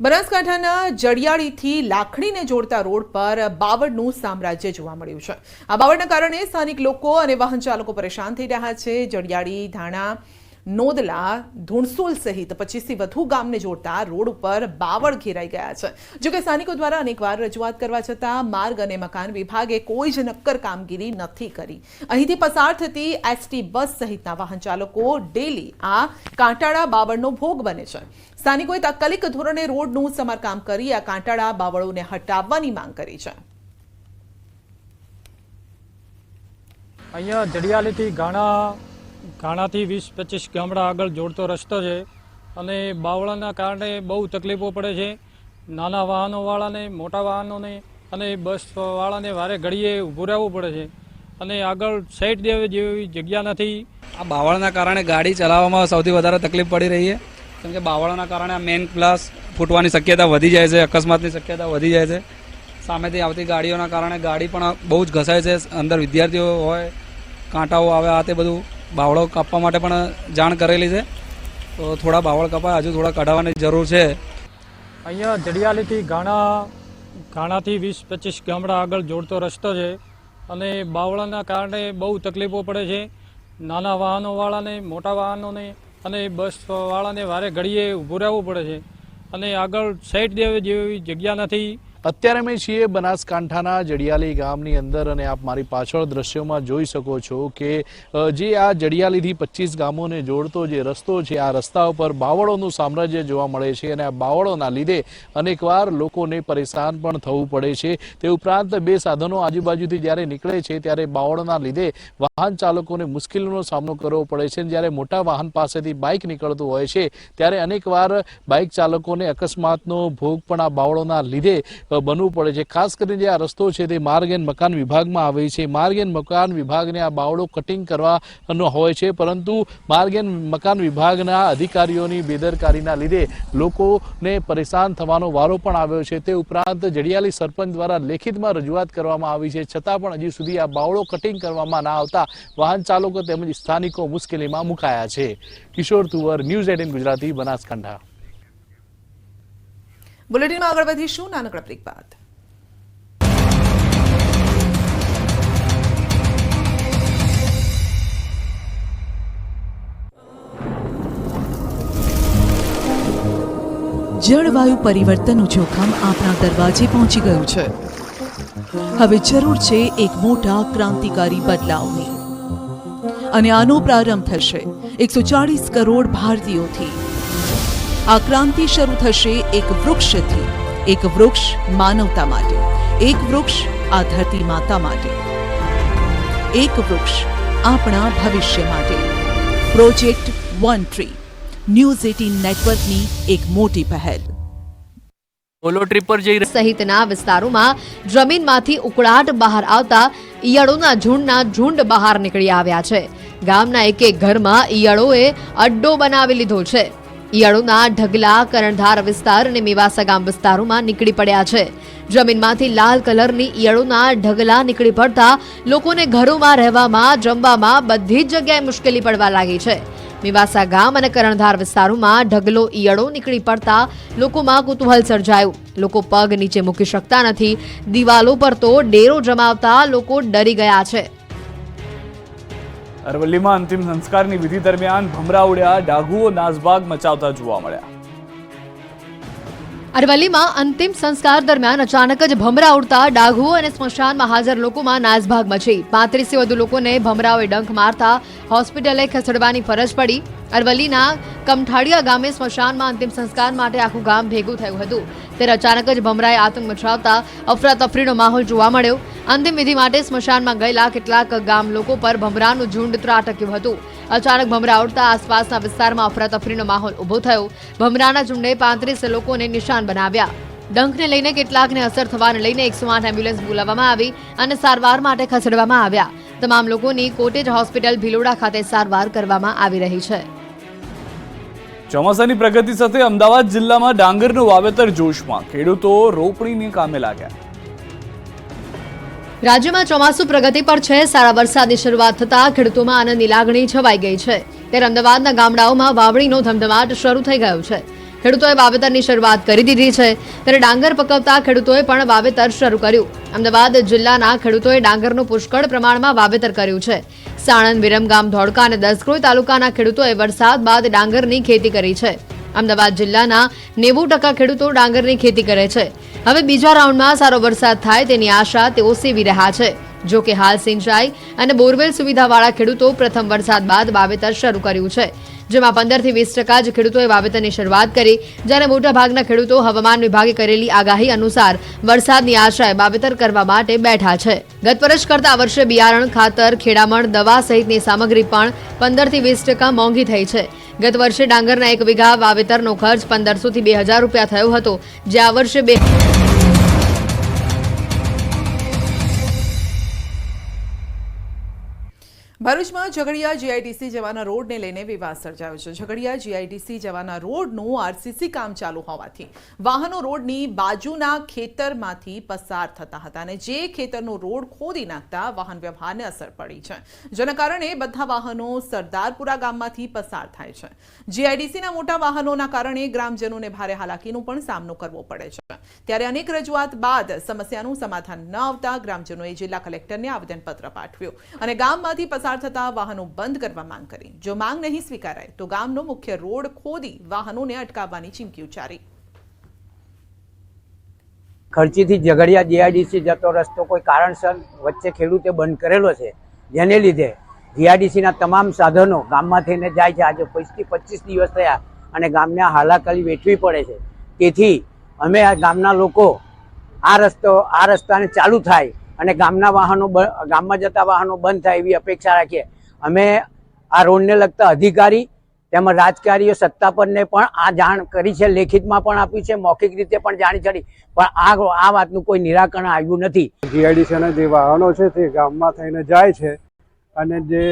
બનાસકાંઠાના જડિયાળીથી લાખણીને જોડતા રોડ પર બાવળનું સામ્રાજ્ય જોવા મળ્યું છે। આ બાવળના કારણે સ્થાનિક લોકો અને વાહન ચાલકો પરેશાન થઈ રહ્યા છે। જડિયાળી, ધાણા, નોદલા, ધુણસુલ સહિત 25થી વધુ ગામને જોડતા રોડ ઉપર બાવળ ઘેરાઈ ગયા છે। જો કે સ્થાનિકો દ્વારા અનેકવાર રજૂઆત કરવા છતાં માર્ગ અને મકાન વિભાગે કોઈ જ નક્કર કામગીરી નથી કરી। અહીંથી પસાર થતી એસટી બસ સહિતના વાહન ચાલકો ડેલી આ કાંટાળા બાવળનો ભોગ બને છે। સ્થાનિકોએ તાત્કાલિક ધોરણે રોડનું સમારકામ કરી આ કાંટાળા બાવળોને હટાવવાની માંગ કરી છે। અહીંયા જડિયાળીથી ઘાણાથી 20-25 ગામડા આગળ જોડતો રસ્તો છે અને બાવળાના કારણે બહુ તકલીફો પડે છે। નાના વાહનોવાળાને, મોટા વાહનોને અને બસવાળાને વારે ઘડીએ ઊભું રહેવું પડે છે અને આગળ સાઈડ દેવા જેવી જગ્યા નથી। આ બાવળના કારણે ગાડી ચલાવવામાં સૌથી વધારે તકલીફ પડી રહી છે, કેમ કે બાવળના કારણે મેઇન પ્લસ ફૂટવાની શક્યતા વધી જાય છે, અકસ્માતની શક્યતા વધી જાય છે। સામેથી આવતી ગાડીઓના કારણે ગાડી પણ બહુ જ ઘસાય છે। અંદર વિદ્યાર્થીઓ હોય, કાંટાઓ આવે, આ તે બધું બાવળો કાપવા માટે પણ જાણ કરેલી છે, તો થોડા બાવળ કપાય, હજુ થોડા કઢાવવાની જરૂર છે। અહીંયા જડિયાળીથી ઘાણાથી 20-25 ગામડા આગળ જોડતો રસ્તો છે અને બાવળાના કારણે બહુ તકલીફો પડે છે। નાના વાહનોવાળાને, મોટા વાહનોને અને બસવાળાને વારે ઘડીએ ઊભું રહેવું પડે છે અને આગળ સાઈડ દેવા જેવી જગ્યા નથી। અત્યારે અમે છીએ બનાસકાંઠાના જડિયાળી ગામની અંદર અને આપ મારી પાછળ દ્રશ્યોમાં જોઈ શકો છો કે જે આ જડિયાળીથી 25 ગામોને જોડતો જે રસ્તો છે, આ રસ્તા ઉપર બાવળોનું સામ્રાજ્ય જોવા મળે છે અને આ બાવળોના લીધે અનેકવાર લોકોને પરેશાન પણ થવું પડે છે। તે ઉપરાંત બે સાધનો આજુબાજુથી જ્યારે નીકળે છે ત્યારે બાવળોના લીધે વાહન ચાલકોને મુશ્કેલીનો સામનો કરવો પડે છે। જ્યારે મોટા વાહન પાસેથી બાઇક નીકળતું હોય છે ત્યારે અનેકવાર બાઇક ચાલકોને અકસ્માતનો ભોગ પણ આ બાવળોના લીધે બનવું પડે છે। ખાસ કરીને જે આ રસ્તો છે તે માર્ગ એન્ડ મકાન વિભાગમાં આવે છે। માર્ગ એન્ડ મકાન વિભાગને આ બાવળો કટિંગ કરવાનો હોય છે, પરંતુ માર્ગ એન્ડ મકાન વિભાગના અધિકારીઓની બેદરકારીના લીધે લોકોને પરેશાન થવાનો વારો પણ આવ્યો છે। તે ઉપરાંત જડિયાળી સરપંચ દ્વારા લેખિતમાં રજૂઆત કરવામાં આવી છે, છતાં પણ હજી સુધી આ બાવળો કટિંગ કરવામાં ના આવતા વાહન ચાલકો તેમજ સ્થાનિકો મુશ્કેલીમાં મુકાયા છે। કિશોર તુવર, ન્યૂઝ 18 ગુજરાતી, બનાસકાંઠા। બુલેટિનમાં આગળ વધીશું નાનકડા બ્રેક બાદ। જળવાયુ પરિવર્તનનું જોખમ આપણા દરવાજે પહોંચી ગયું છે। હવે જરૂર છે એક મોટા ક્રાંતિકારી બદલાવની અને આનો પ્રારંભ થશે 140 કરોડ ભારતીયોથી। આ ક્રાંતિ શરૂ થશે એક વૃક્ષથી। એક વૃક્ષ માનવતા માટે, એક વૃક્ષ આ ધરતી માતા માટે, એક વૃક્ષ આપણા ભવિષ્ય માટે। પ્રોજેક્ટ વન ટ્રી, ન્યૂઝ 18 નેટવર્કની એક મોટી પહેલ। સોલો ટ્રીપ પર જઈ સહિતના વિસ્તારોમાં જમીનમાંથી ઉકળાટ બહાર આવતા ઈયળોના ઝુંડ બહાર નીકળી આવ્યા છે। ગામના એક ઘરમાં ઈયળોએ અડ્ડો બનાવી લીધો છે। ઈયળોના ઢગલા કરણધાર વિસ્તાર અને મેવાસા ગામ વિસ્તારોમાં નીકળી પડ્યા છે। જમીનમાંથી લાલ કલરની ઈયળોના ઢગલા નીકળી પડતા લોકોને ઘરોમાં રહેવામાં, જમવામાં બધી જ જગ્યાએ મુશ્કેલી પડવા લાગી છે। મેવાસા ગામ અને કરણધાર વિસ્તારોમાં ઢગલો ઈયળો નીકળી પડતા લોકોમાં કુતૂહલ સર્જાયું। લોકો પગ નીચે મૂકી શકતા નથી। દિવાલો પર તો ડેરો જમાવતા લોકો ડરી ગયા છે। અરવલ્લીમાં અંતિમ સંસ્કારની વિધિ દરમિયાન ભમરા ઉડ્યા, ડાઘુઓ નાસભાગ મચાવતા જોવા મળ્યા। અરવલ્લીમાં અંતિમ સંસ્કાર દરમિયાન અચાનક જ ભમરા ઉડતા ડાઘુઓ અને સ્મશાનમાં હાજર લોકોમાં નાસભાગ મચી। 35થી વધુ લોકોને ભમરાઓએ ડંખ મારતા હોસ્પિટલે ખસેડવાની ફરજ પડી। અરવલ્લીના કમઠાડિયા ગામે સ્મશાનમાં અંતિમ સંસ્કાર માટે આખું ગામ ભેગું થયું હતું, ત્યારે અચાનક જ ભમરાએ આતંક મચાવતા અફરાતફરીનો માહોલ જોવા મળ્યો। અંતિમ વિધિ માટે સ્મશાનમાં ગયેલા કેટલાક ગામ લોકો પર ભમરાનું ઝુંડ ત્રાટક્યું હતું। અચાનક ભમરા ઉડતા આસપાસના વિસ્તારમાં અફરાતફરીનો માહોલ ઉભો થયો। ભમરાના ઝુંડે 35 લોકોને નિશાન બનાવ્યા। ડંખને લઈને કેટલાકને અસર થવાને લઈને 108 એમ્બ્યુલન્સ બોલાવવામાં આવી અને સારવાર માટે ખસેડવામાં આવ્યા। તમામ લોકોની કોટેજ હોસ્પિટલ ભિલોડા ખાતે સારવાર કરવામાં આવી રહી છે। ચોમાસાની પ્રગતિ સાથે અમદાવાદ જિલ્લામાં ડાંગરનું વાવેતર જોશમાં, ખેડૂતો રોપણીને કામે લાગ્યા। રાજ્યમાં ચોમાસુ પ્રગતિ પર છે। સારા વરસાદની શરૂઆત થતા ખેડૂતોમાં આનંદની લાગણી છવાઈ ગઈ છે। ત્યારે અમદાવાદના ગામડાઓમાં વાવણીનો ધમધમાટ શરૂ થઈ ગયો છે। ખેડૂતોએ વાવેતરની શરૂઆત કરી દીધી છે, ત્યારે ડાંગર પકવતા ખેડૂતોએ પણ વાવેતર શરૂ કર્યું. અમદાવાદ જિલ્લાના ખેડૂતોએ ડાંગરનું પુષ્કળ પ્રમાણમાં વાવેતર કર્યું છે. સાણંદ, વિરમગામ, ધોળકા અને દસક્રોઈ તાલુકાના ખેડૂતોએ વરસાદ બાદ ડાંગરની ખેતી કરી છે. અમદાવાદ જિલ્લાના 90% ખેડૂતો ડાંગરની ખેતી કરે છે. હવે બીજા રાઉન્ડમાં સારો વરસાદ થાય તેની આશા તેઓ સેવી રહ્યા છે. જો કે હાલ સિંચાઈ અને બોરવેલ સુવિધાવાળા ખેડૂતો પ્રથમ વરસાદ બાદ વાવેતર શરૂ કર્યું છે, જેમાં 15 થી 20% જ ખેડૂતોએ વાવેતરની શરૂઆત કરી, જ્યારે મોટાભાગના ખેડૂતો હવામાન વિભાગે કરેલી આગાહી અનુસાર વરસાદની આશાએ વાવેતર કરવા માટે બેઠા છે. ગત વર્ષ કરતા આ વર્ષે બિયારણ, ખાતર, ખેડામણ, દવા સહિતની સામગ્રી પણ 15 થી 20% મોંઘી થઈ છે. ગત વર્ષે ડાંગરના 1 વીઘા વાવેતરનો ખર્ચ 1500 થી 2000 રૂપિયા થયો હતો, જે આ વર્ષે ભરૂચમાં ઝઘડિયા જીઆઈડીસી જવાના રોડને લઈને વિવાદ સર્જાયો છે. ઝઘડિયા જીઆઈડીસી જવાના રોડનું આરસીસી કામ ચાલુ હોવાથી વાહનો રોડની બાજુના ખેતરમાંથી પસાર થતા હતા અને જે ખેતરનો રોડ ખોદી નાખતા વાહન વ્યવહારને અસર પડી છે, જેના કારણે બધા વાહનો સરદારપુરા ગામમાંથી પસાર થાય છે. જીઆઈડીસીના મોટા વાહનોના કારણે ગ્રામજનોને ભારે હાલાકીનો પણ સામનો કરવો પડે છે. ત્યારે અનેક રજૂઆત બાદ સમસ્યાનું સમાધાન ન આવતા ગ્રામજનોએ જિલ્લા કલેક્ટરને આવેદનપત્ર પાઠવ્યું અને ગામમાંથી પસાર થતા વાહનો બંધ કરવા માંગ કરી. જો માંગ નહીં સ્વીકારાય તો ગામનો મુખ્ય રોડ ખોદી વાહનોને અટકાવવાની ચીમકી ઉચ્ચારી. ખર્ચીથી ઝઘડિયા જીઆઈડીસી જતો રસ્તો કોઈ કારણસર વચ્ચે ખેડૂતે બંધ કરેલો છે, જેને લીધે જીઆઈડીસીના તમામ સાધનો ગામમાં થઈને જાય છે. આજે 25 દિવસ થયા અને ગામને હાલાકી વેઠવી પડે છે. તેથી અમે આ ગામના લોકો આ રસ્તાને ચાલુ થાય અને ગામમાં જતા વાહનો બંધ થાય એવી અપેક્ષા રાખીએ. અમે આ રોડને લગતા અધિકારી તેમજ રાજકારીઓ સત્તાપરને પણ આ જાણ કરી છે, લેખિતમાં પણ આપ્યું છે, મૌખિક રીતે પણ જાણી ચડી, પણ આ વાતનું કોઈ નિરાકરણ આવ્યું નથી. જીઆઈડીસીના જે વાહનો છે તે ગામમાં થઈને જાય છે અને જે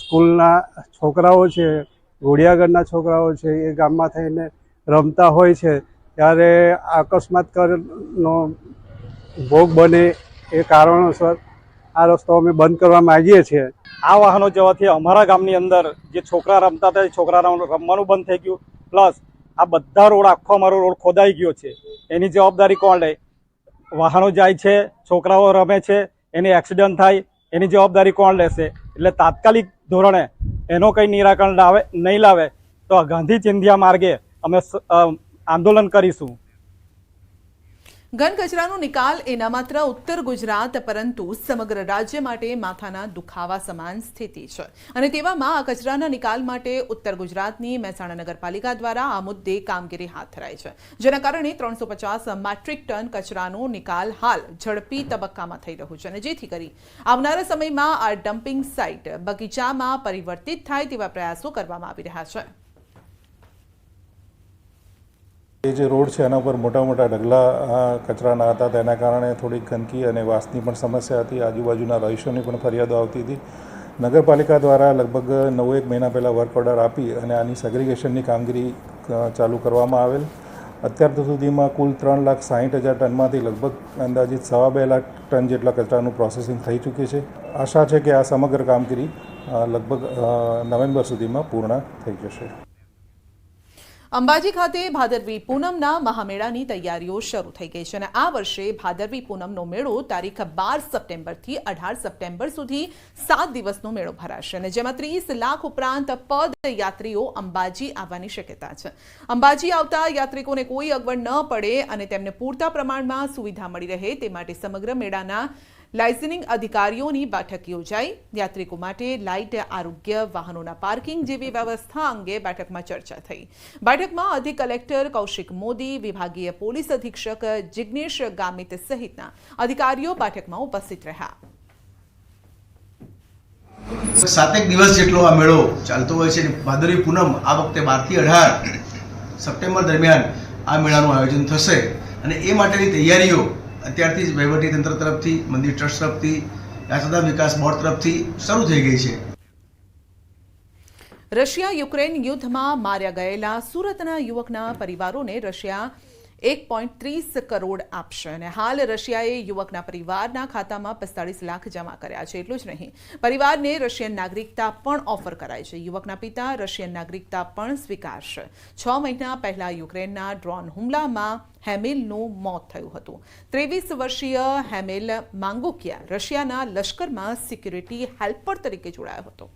સ્કૂલના છોકરાઓ છે, ઘોડિયાગઢના છોકરાઓ છે, એ ગામમાં થઈને રમતા હોય છે ત્યારે અકસ્માતનો ભોગ બને એ કારણોસર આ રસ્તો અમે બંધ કરવા માંગીએ છીએ. આ વાહનો જવાથી અમારા ગામની અંદર જે છોકરા રમતા હતા એ છોકરાનું રમવાનું બંધ થઈ ગયું, પ્લસ આ બધા રોડ આખો અમારો રોડ ખોદાઈ ગયો છે. એની જવાબદારી કોણ લે? વાહનો જાય છે, છોકરાઓ રમે છે, એની એક્સિડન્ટ થાય, એની જવાબદારી કોણ લેશે? એટલે તાત્કાલિક ધોરણે એનો કંઈ નિરાકરણ નહીં લાવે તો ગાંધી ચિંધ્યા માર્ગે અમે આંદોલન કરીશું. ઘન કચરાનો નિકાલ એ ન માત્ર ઉત્તર ગુજરાત પરંતુ સમગ્ર રાજ્ય માટે માથાના દુખાવા સમાન સ્થિતિ છે અને તેવામાં આ કચરાના નિકાલ માટે ઉત્તર ગુજરાતની મહેસાણા નગરપાલિકા દ્વારા આ મુદ્દે કામગીરી હાથ ધરાઈ છે, જેના કારણે 350 મેટ્રિક ટન કચરાનો નિકાલ હાલ ઝડપી તબક્કામાં થઈ રહ્યું છે અને જેથી કરી આવનારા સમયમાં આ ડમ્પિંગ સાઇટ બગીચામાં પરિવર્તિત થાય તેવા પ્રયાસો કરવામાં આવી રહ્યા છે. એ જે રોડ છે એના પર મોટા મોટા ઢગલા કચરાના હતા, તેના કારણે થોડીક ગંદકી અને વાસની પણ સમસ્યા હતી. આજુબાજુના રહીશોની પણ ફરિયાદો આવતી હતી. નગરપાલિકા દ્વારા લગભગ 9-1 મહિના પહેલાં વર્ક ઓર્ડર આપી અને આની સેગ્રીગેશનની કામગીરી ચાલુ કરવામાં આવેલ. અત્યાર સુધીમાં કુલ 3,60,000 ટનમાંથી લગભગ અંદાજિત 2.5 લાખ ટન જેટલા કચરાનું પ્રોસેસિંગ થઈ ચૂક્યું છે. આશા છે કે આ સમગ્ર કામગીરી લગભગ નવેમ્બર સુધીમાં પૂર્ણ થઈ જશે. અંબાજી ખાતે ભાદરવી પૂનમના મહામેળાની તૈયારીઓ શરૂ થઈ ગઈ છે અને આ વર્ષે ભાદરવી પૂનમનો મેળો તારીખ 12 સપ્ટેમ્બરથી 18 સપ્ટેમ્બર સુધી 7 દિવસનો મેળો ભરાશે અને જેમાં 30 લાખ ઉપરાંત પદયાત્રીઓ અંબાજી આવવાની શક્યતા છે. અંબાજી આવતા યાત્રિકોને કોઈ અગવડ ન પડે અને તેમને પૂરતા પ્રમાણમાં સુવિધા મળી રહે તે માટે સમગ્ર મેળાના લાયસન્સિંગ અધિકારીઓની બેઠક યોજાઈ. યાત્રિકો માટે લાઇટ, આરોગ્ય, વાહનોના પાર્કિંગ જેવી વ્યવસ્થા અંગે બેઠકમાં ચર્ચા થઈ. બેઠકમાં અધિક કલેક્ટર કૌશિક મોદી, વિભાગીય પોલીસ અધિક્ષક જિગ્નેશ ગામિત સહિતના અધિકારીઓ બેઠકમાં ઉપસ્થિત રહ્યા. 7 દિવસ જેટલો આ મેળો ચાલતો હોય છે. ભાદરવી પૂનમ આ વખતે 12 થી 18 સપ્ટેમ્બર દરમિયાન આ મેળાનું આયોજન થશે અને એ માટેની તૈયારીઓ અત્યારથી જ વહીવટીતંત્ર તરફથી, મંદિર ટ્રસ્ટ તરફથી, યાત્રાધામ વિકાસ બોર્ડ તરફથી શરૂ થઈ ગઈ છે. રશિયા યુક્રેન યુદ્ધમાં માર્યા ગયેલા સુરતના યુવકના પરિવારોને રશિયા 1.30 કરોડ આપશે અને હાલ રશિયાએ યુવકના પરિવારના ખાતામાં 45 લાખ જમા કર્યા છે. એટલું જ નહીં, પરિવારને રશિયન નાગરિકતા પણ ઓફર કરાઈ છે. યુવકના પિતા રશિયન નાગરિકતા પણ સ્વીકારશે. 6 મહિના પહેલા યુક્રેનના ડ્રોન હુમલામાં હેમિલનું મોત થયું હતું. 23 વર્ષીય હેમિલ માંગુકિયા રશિયાના લશ્કરમાં સિક્યુરિટી હેલ્પર તરીકે જોડાયો હતો.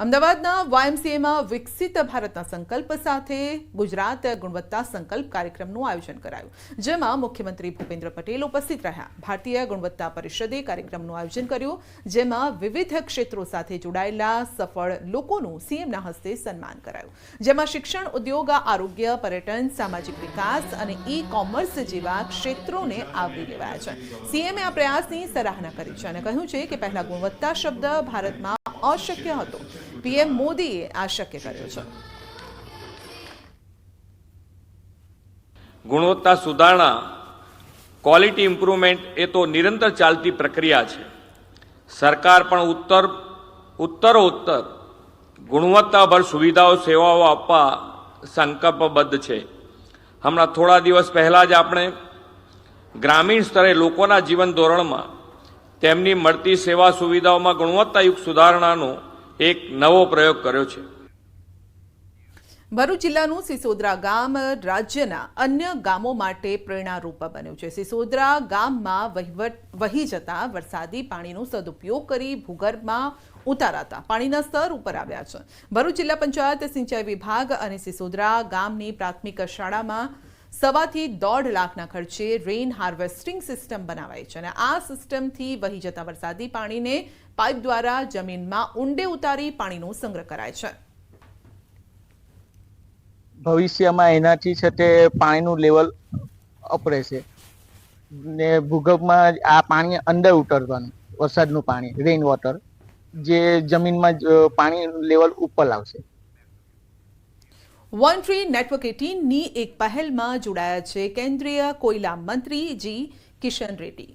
અમદાવાદના YMCAમાં વિકસિત ભારતના સંકલ્પ સાથે ગુજરાત ગુણવત્તા સંકલ્પ કાર્યક્રમનું આયોજન કરાયું, જેમાં મુખ્યમંત્રી ભૂપેન્દ્ર પટેલ ઉપસ્થિત રહ્યા. ભારતીય ગુણવત્તા પરિષદે કાર્યક્રમનું આયોજન કર્યું, જેમાં વિવિધ ક્ષેત્રો સાથે જોડાયેલા સફળ લોકોનું CMના હસ્તે સન્માન કરાયું, જેમાં શિક્ષણ, ઉદ્યોગ, આરોગ્ય, પર્યટન, સામાજિક વિકાસ અને e-કોમર્સ જેવા ક્ષેત્રોને આવરી લેવાયા છે. CMએ આ પ્રયાસની સરાહના કરી છે અને કહ્યું છે કે પહેલા ગુણવત્તા શબ્દ ભારતમાં અશક્ય હતો. PM મોદીએ આ શક્ય કર્યો છે. ગુણવત્તા સુધારણા, ક્વોલિટી ઇમ્પ્રુવમેન્ટ એ તો નિરંતર ચાલતી પ્રક્રિયા છે. સરકાર પણ ઉત્તરોત્તર ગુણવત્તાભર સુવિધાઓ સેવાઓ આપવા સંકલ્પબદ્ધ છે. હમણાં થોડા દિવસ પહેલાં જ આપણે ગ્રામીણ સ્તરે લોકોના જીવન ધોરણમાં તેમની મળતી સેવા સુવિધાઓમાં ગુણવત્તાયુક્ત સુધારણાનો એક નવો પ્રયોગ કર્યો છે. ભરૂચ જિલ્લાનું સિસોદરા ગામ રાજ્યના અન્ય ગામો માટે પ્રેરણારૂપ બન્યું છે. સિસોદરા ગામમાં વહી જતા વરસાદી પાણીનો સદુપયોગ કરી ભૂગર્ભમાં ઉતારાતા પાણીના સ્તર ઉપર આવ્યા છે. ભરૂચ જિલ્લા પંચાયત, સિંચાઈ વિભાગ અને સિસોદરા ગામની પ્રાથમિક શાળામાં 1.25 થી 1.5 લાખના ખર્ચે રેઇન હાર્વેસ્ટિંગ સિસ્ટમ બનાવાઈ છે અને આ સિસ્ટમથી વહી જતા વરસાદી પાણીને પાઇપ દ્વારા જમીનમાં ઊંડે ઉતારી પાણીનો સંગ્રહ કરાય છે. ભવિષ્યમાં એનાથી છે તે પાણીનું લેવલ અપ રહેશે ને ભૂગર્ભમાં આ પાણી અંદર ઉતરવાનું, વરસાદનું પાણી, રેઇન વોટર, જે જમીનમાં પાણી લેવલ ઉપર લાવશે. વન ટ્રી નેટવર્ક 18ની એક પહેલમાં જોડાયા છે કેન્દ્રીય કોયલા મંત્રી જી કિશન રેડ્ડી.